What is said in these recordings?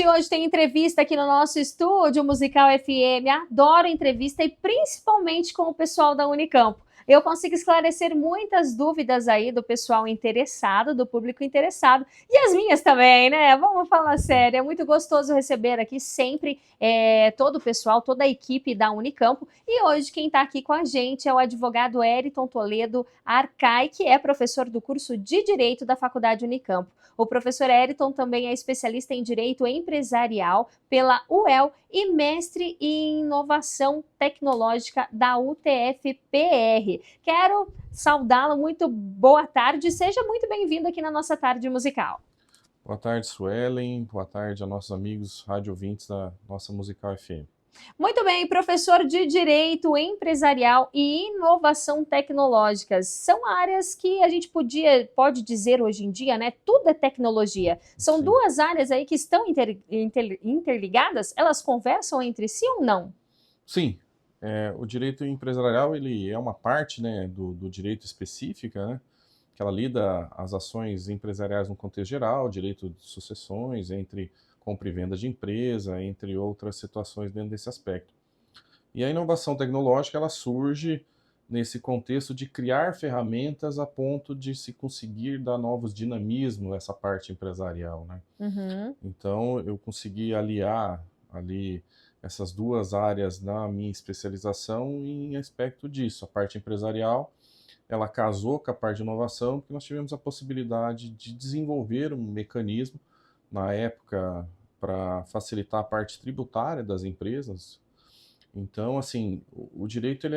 E hoje tem entrevista aqui no nosso estúdio Musical FM. Adoro entrevista e principalmente com o pessoal da Unicampo. Eu consigo esclarecer muitas dúvidas aí do pessoal interessado, do público interessado, e as minhas também, né? Vamos falar sério, é muito gostoso receber aqui sempre todo o pessoal, toda a equipe da Unicampo. E hoje quem está aqui com a gente é o advogado Eriton Toledo Arcai, que é professor do curso de Direito da Faculdade Unicampo. O professor Eriton também é especialista em Direito Empresarial pela UEL e mestre em Inovação Tecnológica da UTF-PR. Quero saudá-lo, muito boa tarde, seja muito bem-vindo aqui na nossa tarde musical. Boa tarde, Suelen. Boa tarde a nossos amigos rádio ouvintes da nossa Musical FM. Muito bem, professor de Direito Empresarial e Inovação Tecnológicas. São áreas que a gente pode dizer hoje em dia, né? Tudo é tecnologia. São Sim. Duas áreas aí que estão interligadas? Elas conversam entre si ou não? Sim. O direito empresarial ele é uma parte, né, do direito específica, né, que ela lida as ações empresariais no contexto geral, direito de sucessões, entre compra e venda de empresa, entre outras situações dentro desse aspecto. E a inovação tecnológica ela surge nesse contexto de criar ferramentas a ponto de se conseguir dar novos dinamismos nessa parte empresarial, né? Uhum. Então eu consegui aliar ali essas duas áreas na minha especialização em aspecto disso. A parte empresarial, ela casou com a parte de inovação, porque nós tivemos a possibilidade de desenvolver um mecanismo na época para facilitar a parte tributária das empresas. Então, assim, o direito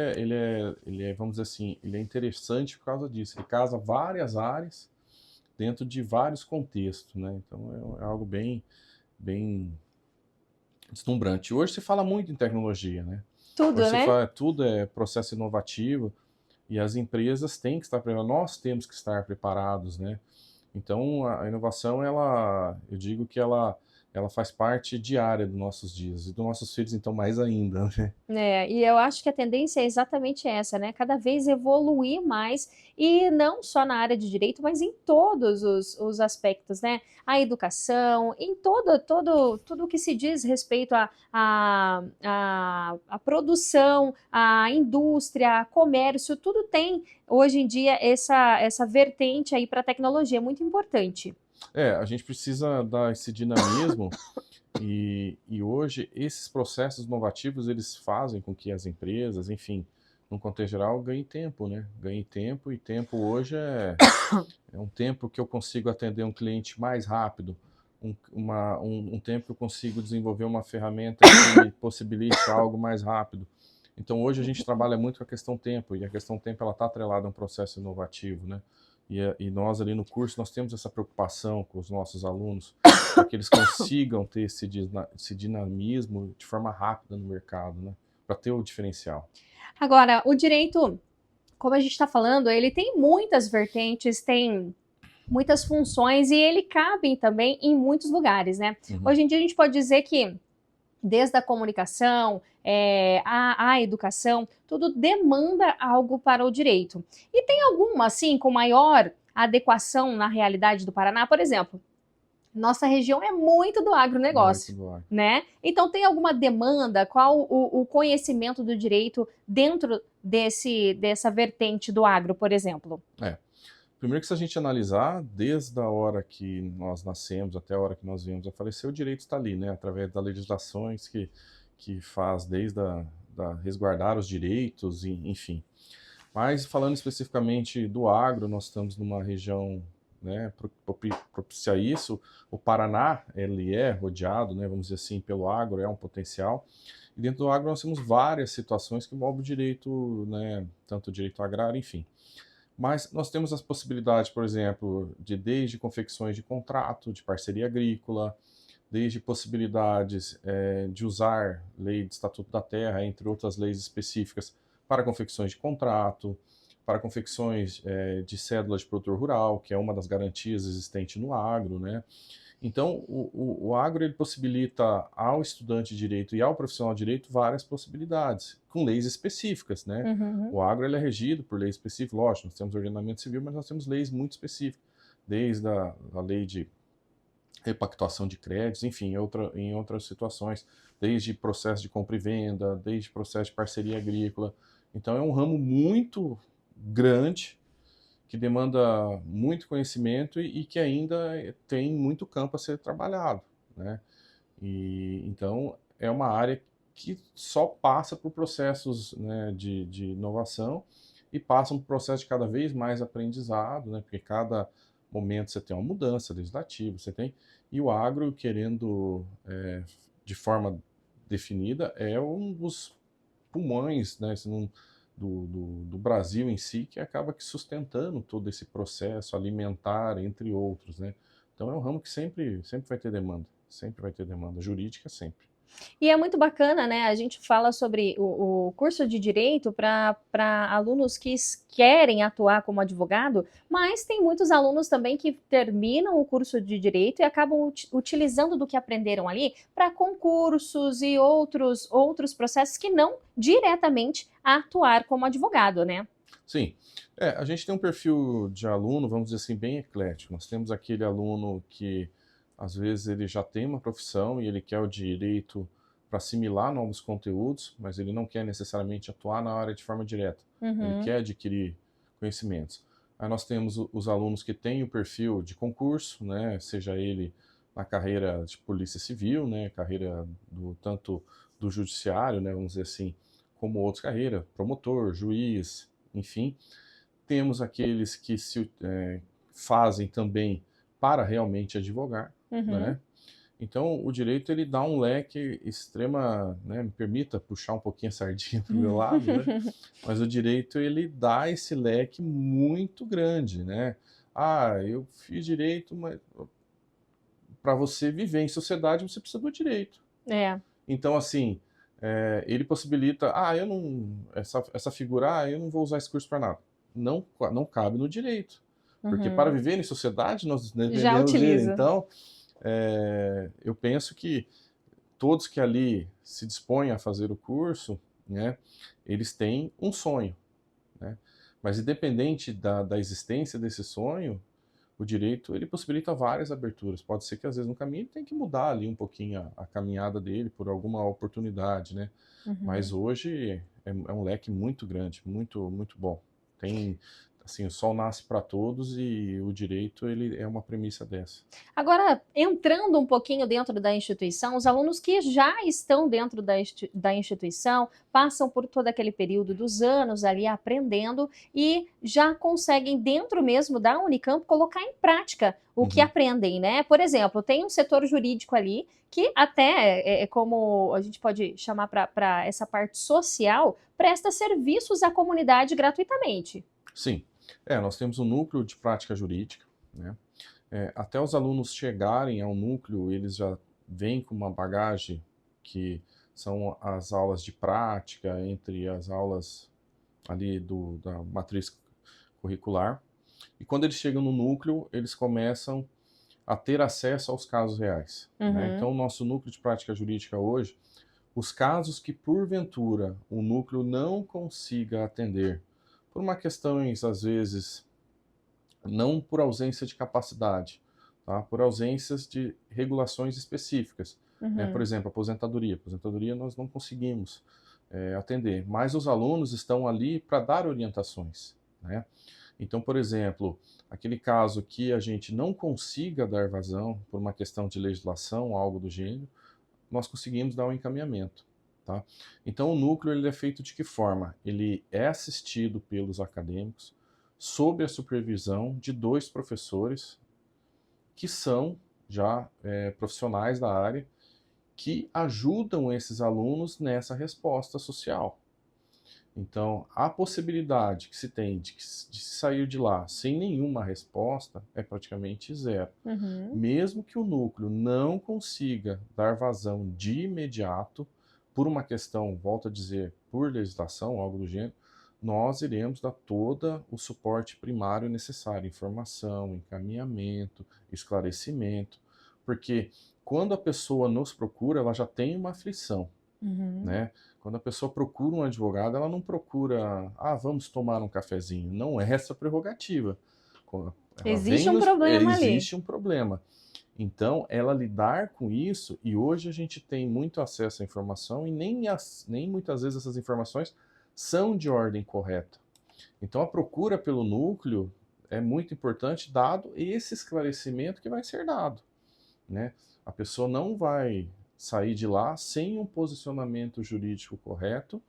vamos dizer assim, ele é interessante por causa disso. Ele casa várias áreas dentro de vários contextos, né? Então é algo bem deslumbrante. Hoje se fala muito em tecnologia, né? Tudo, Hoje se né? fala, tudo é processo inovativo e as empresas têm que estar preparadas, nós temos que estar preparados, né? Então a inovação, eu digo que ela faz parte diária dos nossos dias e dos nossos filhos, então mais ainda, né? E eu acho que a tendência é exatamente essa, né? Cada vez evoluir mais, e não só na área de direito, mas em todos os aspectos, né? A educação, em tudo que se diz respeito à produção, à indústria, comércio, tudo tem hoje em dia essa vertente aí para a tecnologia, é muito importante. A gente precisa dar esse dinamismo e hoje esses processos inovativos eles fazem com que as empresas, enfim, no contexto geral, ganhem tempo, né? Ganhem tempo e tempo hoje é um tempo que eu consigo atender um cliente mais rápido, um tempo que eu consigo desenvolver uma ferramenta que possibilite algo mais rápido. Então hoje a gente trabalha muito com a questão tempo e a questão tempo ela está atrelada a um processo inovativo, né? E nós ali no curso nós temos essa preocupação com os nossos alunos para que eles consigam ter esse dinamismo de forma rápida no mercado, né? Para ter o diferencial. Agora, o direito, como a gente está falando, ele tem muitas vertentes, tem muitas funções e ele cabe também em muitos lugares, né? Uhum. Hoje em dia a gente pode dizer que desde a comunicação, a educação, tudo demanda algo para o direito. E tem alguma, assim, com maior adequação na realidade do Paraná? Por exemplo, nossa região é muito do agronegócio, Muito bom. né? Então tem alguma demanda? Qual o conhecimento do direito dentro dessa vertente do agro, por exemplo? Primeiro que se a gente analisar, desde a hora que nós nascemos até a hora que nós viemos a falecer, o direito está ali, né? Através das legislações que faz desde da resguardar os direitos, enfim. Mas falando especificamente do agro, nós estamos numa região, né, propicia isso. O Paraná, ele é rodeado, né, vamos dizer assim, pelo agro, é um potencial. E dentro do agro nós temos várias situações que envolvem o direito, né, tanto o direito agrário, enfim. Mas nós temos as possibilidades, por exemplo, desde confecções de contrato, de parceria agrícola, desde possibilidades de usar lei de Estatuto da Terra, entre outras leis específicas, para confecções de contrato, para confecções de cédula de produtor rural, que é uma das garantias existentes no agro, né? Então, o agro ele possibilita ao estudante de direito e ao profissional de direito várias possibilidades, com leis específicas, né? Uhum. O agro ele é regido por leis específicas, lógico, nós temos ordenamento civil, mas nós temos leis muito específicas, desde a lei de repactuação de créditos, enfim, em outras situações, desde processo de compra e venda, desde processo de parceria agrícola. Então é um ramo muito grande, que demanda muito conhecimento e que ainda tem muito campo a ser trabalhado, né? E então é uma área que só passa por processos, né, de inovação e passa um processo de cada vez mais aprendizado, né? Porque cada momento você tem uma mudança legislativa, você tem e o agro querendo de forma definida é um dos pulmões, né? Se não, do Brasil em si, que acaba que sustentando todo esse processo alimentar, entre outros, né? Então é um ramo que sempre vai ter demanda jurídica sempre. E é muito bacana, né? A gente fala sobre o curso de direito para alunos que querem atuar como advogado, mas tem muitos alunos também que terminam o curso de direito e acabam utilizando do que aprenderam ali para concursos e outros processos que não diretamente atuar como advogado, né? Sim, a gente tem um perfil de aluno, vamos dizer assim, bem eclético. Nós temos aquele aluno que, às vezes, ele já tem uma profissão e ele quer o direito para assimilar novos conteúdos, mas ele não quer necessariamente atuar na área de forma direta. Ele quer adquirir conhecimentos. Aí nós temos os alunos que têm o perfil de concurso, né, seja ele na carreira de polícia civil, né, carreira tanto do judiciário, né, vamos dizer assim, como outras carreiras, promotor, juiz, enfim. Temos aqueles que se fazem também para realmente advogar, né? Então, o direito ele dá um leque extrema, né? Me permita puxar um pouquinho a sardinha para o meu lado, né? Mas o direito ele dá esse leque muito grande, né? Ah, eu fiz direito, mas para você viver em sociedade você precisa do direito. Então, assim, ele possibilita, eu não, essa figura, eu não vou usar esse curso para nada. Não cabe no direito. Porque para viver em sociedade nós devemos ele. Então, eu penso que todos que ali se dispõem a fazer o curso, né, eles têm um sonho, né? Mas independente da existência desse sonho, o direito ele possibilita várias aberturas. Pode ser que às vezes no caminho ele tenha que mudar ali um pouquinho a caminhada dele por alguma oportunidade, né? Mas hoje é um leque muito grande, muito bom. Tem assim, o sol nasce para todos e o direito ele é uma premissa dessa. Agora, entrando um pouquinho dentro da instituição, os alunos que já estão dentro da instituição passam por todo aquele período dos anos ali aprendendo e já conseguem, dentro mesmo da Unicamp, colocar em prática o que aprendem, né? Por exemplo, tem um setor jurídico ali que até, como a gente pode chamar para essa parte social, presta serviços à comunidade gratuitamente. Sim. Nós temos um núcleo de prática jurídica, né? Até os alunos chegarem ao núcleo, eles já vêm com uma bagagem que são as aulas de prática, entre as aulas ali da matriz curricular. E quando eles chegam no núcleo, eles começam a ter acesso aos casos reais, né? Então, o nosso núcleo de prática jurídica hoje, os casos que porventura o núcleo não consiga atender, por uma questões, às vezes, não por ausência de capacidade, tá? Por ausências de regulações específicas. Por exemplo, aposentadoria. Aposentadoria nós não conseguimos atender, mas os alunos estão ali para dar orientações, né? Então, por exemplo, aquele caso que a gente não consiga dar vazão por uma questão de legislação, algo do gênero, nós conseguimos dar um encaminhamento. Tá? Então o núcleo ele é feito de que forma? Ele é assistido pelos acadêmicos sob a supervisão de 2 professores que são já profissionais da área que ajudam esses alunos nessa resposta social. Então a possibilidade que se tem de sair de lá sem nenhuma resposta é praticamente zero. Mesmo que o núcleo não consiga dar vazão de imediato, por uma questão, volto a dizer, por legislação, algo do gênero, nós iremos dar todo o suporte primário necessário, informação, encaminhamento, esclarecimento, porque quando a pessoa nos procura, ela já tem uma aflição, né? Quando a pessoa procura um advogado, ela não procura, vamos tomar um cafezinho. Não é essa a prerrogativa. Existe um problema ali. Existe um problema. Então, ela lidar com isso, e hoje a gente tem muito acesso à informação e nem muitas vezes essas informações são de ordem correta. Então, a procura pelo núcleo é muito importante, dado esse esclarecimento que vai ser dado, né? A pessoa não vai sair de lá sem um posicionamento jurídico correto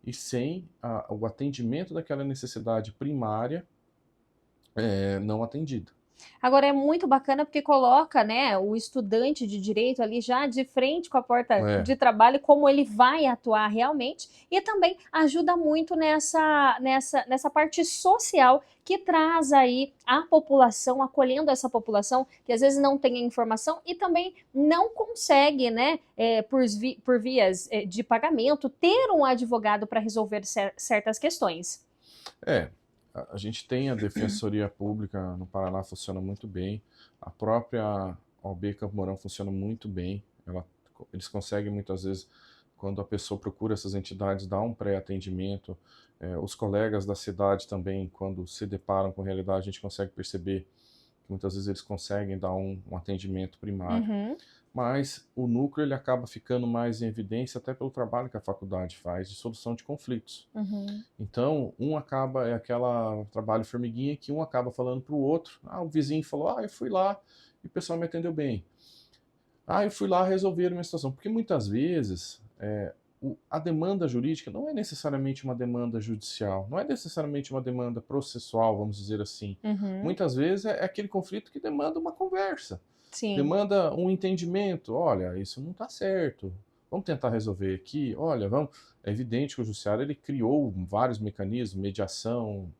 e sem o atendimento daquela necessidade primária não atendida. Agora é muito bacana porque coloca, né, o estudante de direito ali já de frente com a porta de trabalho, como ele vai atuar realmente, e também ajuda muito nessa parte social que traz aí a população, acolhendo essa população que às vezes não tem a informação e também não consegue, né, por vias de pagamento, ter um advogado para resolver certas questões. A gente tem a Defensoria Pública no Paraná, funciona muito bem. A própria OAB Campo Mourão funciona muito bem. Eles conseguem muitas vezes, quando a pessoa procura essas entidades, dar um pré-atendimento. Os colegas da cidade também, quando se deparam com a realidade, a gente consegue perceber que muitas vezes eles conseguem dar um atendimento primário. Uhum. Mas o núcleo ele acaba ficando mais em evidência até pelo trabalho que a faculdade faz de solução de conflitos. Uhum. Então, é aquela trabalho formiguinha que um acaba falando para o outro. O vizinho falou, eu fui lá e o pessoal me atendeu bem. Eu fui lá resolver uma situação. Porque muitas vezes a demanda jurídica não é necessariamente uma demanda judicial, não é necessariamente uma demanda processual, vamos dizer assim. Uhum. Muitas vezes é aquele conflito que demanda uma conversa. Sim. Demanda um entendimento. Olha, isso não está certo. Vamos tentar resolver aqui. Olha, é evidente que o judiciário ele criou vários mecanismos, mediação,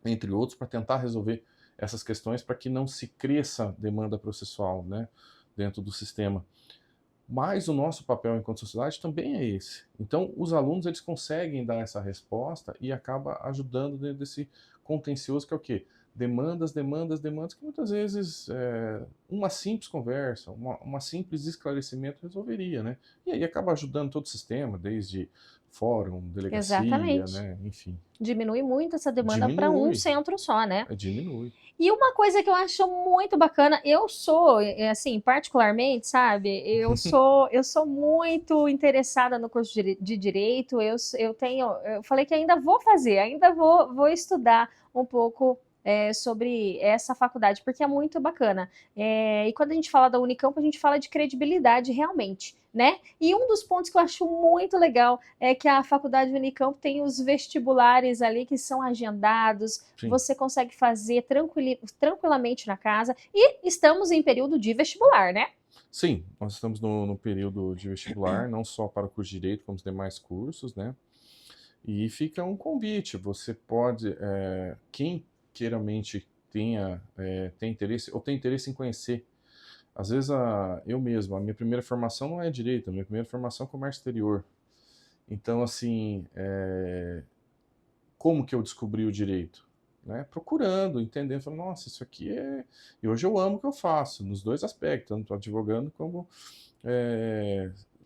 entre outros, para tentar resolver essas questões para que não se cresça demanda processual, né, dentro do sistema. Mas o nosso papel enquanto sociedade também é esse. Então, os alunos eles conseguem dar essa resposta e acaba ajudando dentro desse contencioso que é o quê? Demandas, que muitas vezes uma simples conversa, uma simples esclarecimento resolveria, né? E aí acaba ajudando todo o sistema, desde fórum, delegacia, Exatamente. né? Enfim. Diminui muito essa demanda para um centro só, né? Diminui. E uma coisa que eu acho muito bacana, eu sou, assim, particularmente, sabe, eu sou muito interessada no curso de Direito, eu falei que ainda vou fazer, ainda vou estudar um pouco sobre essa faculdade, porque é muito bacana. E quando a gente fala da Unicamp, a gente fala de credibilidade realmente, né? E um dos pontos que eu acho muito legal é que a faculdade Unicamp tem os vestibulares ali que são agendados, Sim. Você consegue fazer tranquilamente na casa, e estamos em período de vestibular, né? Sim, nós estamos no período de vestibular, não só para o curso de Direito, como os demais cursos, né? E fica um convite, você pode, quem queiramente tem interesse, ou tem interesse em conhecer. Às vezes, eu mesmo, a minha primeira formação não é Direito, a minha primeira formação é Comércio Exterior. Então, assim, como que eu descobri o Direito? Né? Procurando, entendendo, falando, nossa, isso aqui é... E hoje eu amo o que eu faço, nos dois aspectos, tanto advogando como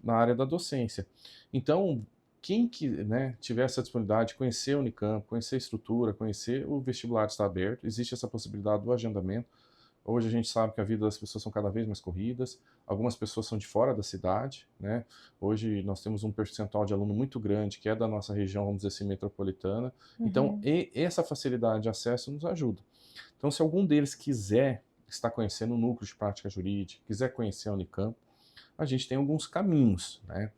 na área da docência. Então, quem que, né, tiver essa disponibilidade de conhecer a Unicamp, conhecer a estrutura, conhecer o vestibular está aberto, existe essa possibilidade do agendamento. Hoje a gente sabe que a vida das pessoas são cada vez mais corridas, algumas pessoas são de fora da cidade, né? Hoje nós temos um percentual de aluno muito grande que é da nossa região, vamos dizer assim, metropolitana. Uhum. Então, essa facilidade de acesso nos ajuda. Então, se algum deles quiser estar conhecendo o núcleo de prática jurídica, quiser conhecer a Unicamp, a gente tem alguns caminhos, né?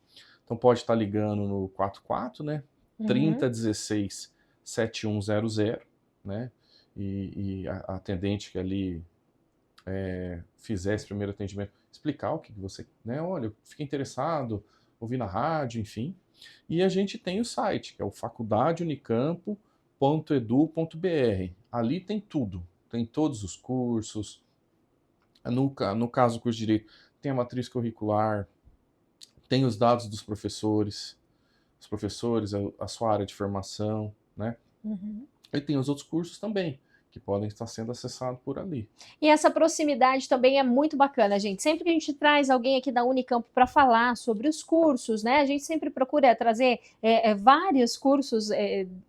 Então pode estar ligando no 44, né? 3016 7100, né? E a atendente que ali fizer esse primeiro atendimento, explicar o que você, né? Olha, eu fiquei interessado, ouvi na rádio, enfim. E a gente tem o site, que é o faculdadeunicampo.edu.br. Ali tem tudo, tem todos os cursos. No caso do curso de Direito, tem a matriz curricular, tem os dados dos professores, a sua área de formação, né? Uhum. E tem os outros cursos também, que podem estar sendo acessados por ali. E essa proximidade também é muito bacana, gente. Sempre que a gente traz alguém aqui da Unicamp para falar sobre os cursos, né? A gente sempre procura trazer vários cursos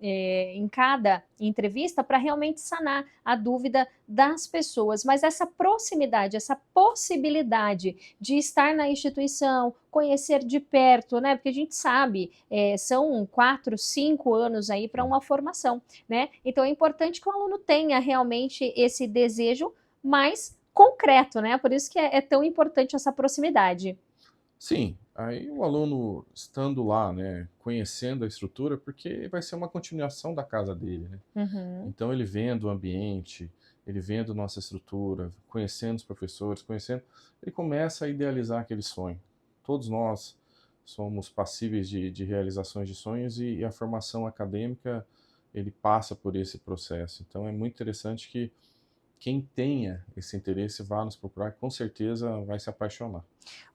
em cada entrevista para realmente sanar a dúvida das pessoas. Mas essa proximidade, essa possibilidade de estar na instituição, conhecer de perto, né? Porque a gente sabe, são 4, 5 anos aí para uma formação, né? Então é importante que o aluno tenha realmente esse desejo mais concreto, né? Por isso que é tão importante essa proximidade. Sim, aí o aluno estando lá, né, conhecendo a estrutura, porque vai ser uma continuação da casa dele, né? Uhum. Então ele vendo o ambiente, ele vendo nossa estrutura, conhecendo os professores, conhecendo, ele começa a idealizar aquele sonho. Todos nós somos passíveis de realizações de sonhos e a formação acadêmica, ele passa por esse processo. Então é muito interessante que quem tenha esse interesse vá nos procurar, com certeza vai se apaixonar.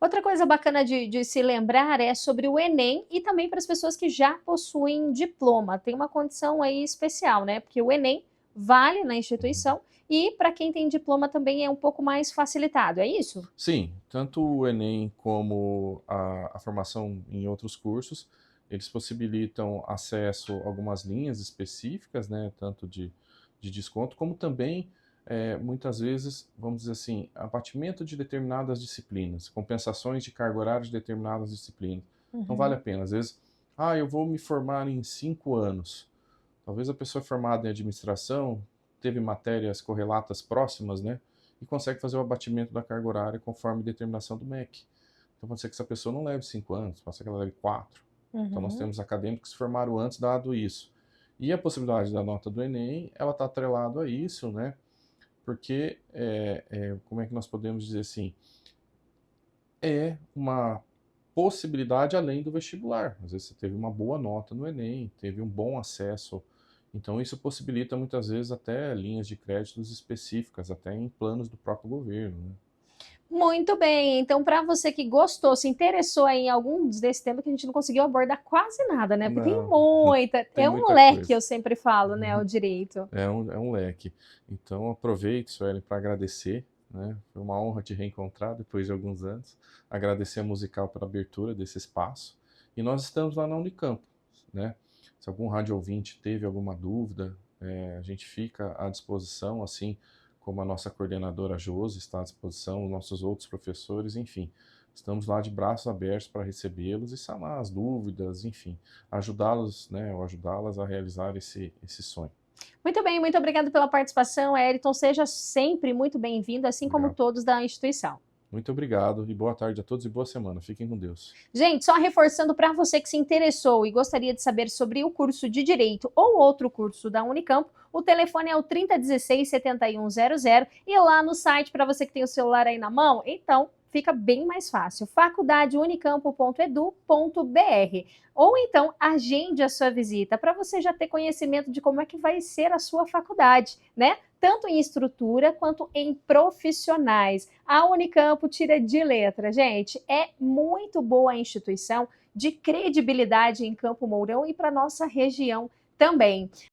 Outra coisa bacana de se lembrar é sobre o Enem e também para as pessoas que já possuem diploma. Tem uma condição aí especial, né? Porque o Enem vale na Uhum. instituição e para quem tem diploma também é um pouco mais facilitado, é isso? Sim, tanto o Enem como a formação em outros cursos, eles possibilitam acesso a algumas linhas específicas, né, tanto de desconto, como também, muitas vezes, vamos dizer assim, abatimento de determinadas disciplinas, compensações de carga horária de determinadas disciplinas. Então vale a Uhum. pena. Às vezes, eu vou me formar em 5 anos. Talvez a pessoa formada em administração teve matérias correlatas próximas, né? E consegue fazer o abatimento da carga horária conforme determinação do MEC. Então pode ser que essa pessoa não leve 5 anos, pode ser que ela leve 4. Então nós Uhum. temos acadêmicos que se formaram antes dado isso. E a possibilidade da nota do Enem, ela está atrelada a isso, né? Porque, como é que nós podemos dizer assim, é uma possibilidade além do vestibular. Às vezes você teve uma boa nota no Enem, teve um bom acesso. Então isso possibilita muitas vezes até linhas de créditos específicas, até em planos do próprio governo, né? Muito bem, então para você que gostou, se interessou aí em alguns desse tema que a gente não conseguiu abordar quase nada, né? Porque tem Não, muita, tem é um muita leque, coisa. eu sempre falo, né, o direito. É um leque. Então aproveite, Suelen, para agradecer, né? Foi uma honra te reencontrar depois de alguns anos. Agradecer a Musical pela abertura desse espaço. E nós estamos lá na Unicamp, né? Se algum rádio ouvinte teve alguma dúvida, a gente fica à disposição, assim como a nossa coordenadora Josi está à disposição, os nossos outros professores, enfim. Estamos lá de braços abertos para recebê-los e sanar as dúvidas, enfim, ajudá-los, né, ou ajudá-las a realizar esse sonho. Muito bem, muito obrigado pela participação, Ayrton. Seja sempre muito bem-vindo, assim como Obrigado. todos da instituição. Muito obrigado e boa tarde a todos e boa semana. Fiquem com Deus. Gente, só reforçando para você que se interessou e gostaria de saber sobre o curso de Direito ou outro curso da Unicamp, o telefone é o 3016-7100 e lá no site, para você que tem o celular aí na mão, então fica bem mais fácil, faculdadeunicampo.edu.br. Ou então agende a sua visita para você já ter conhecimento de como é que vai ser a sua faculdade, né? Tanto em estrutura quanto em profissionais. A Unicamp tira de letra, gente. É muito boa a instituição, de credibilidade em Campo Mourão e para nossa região também.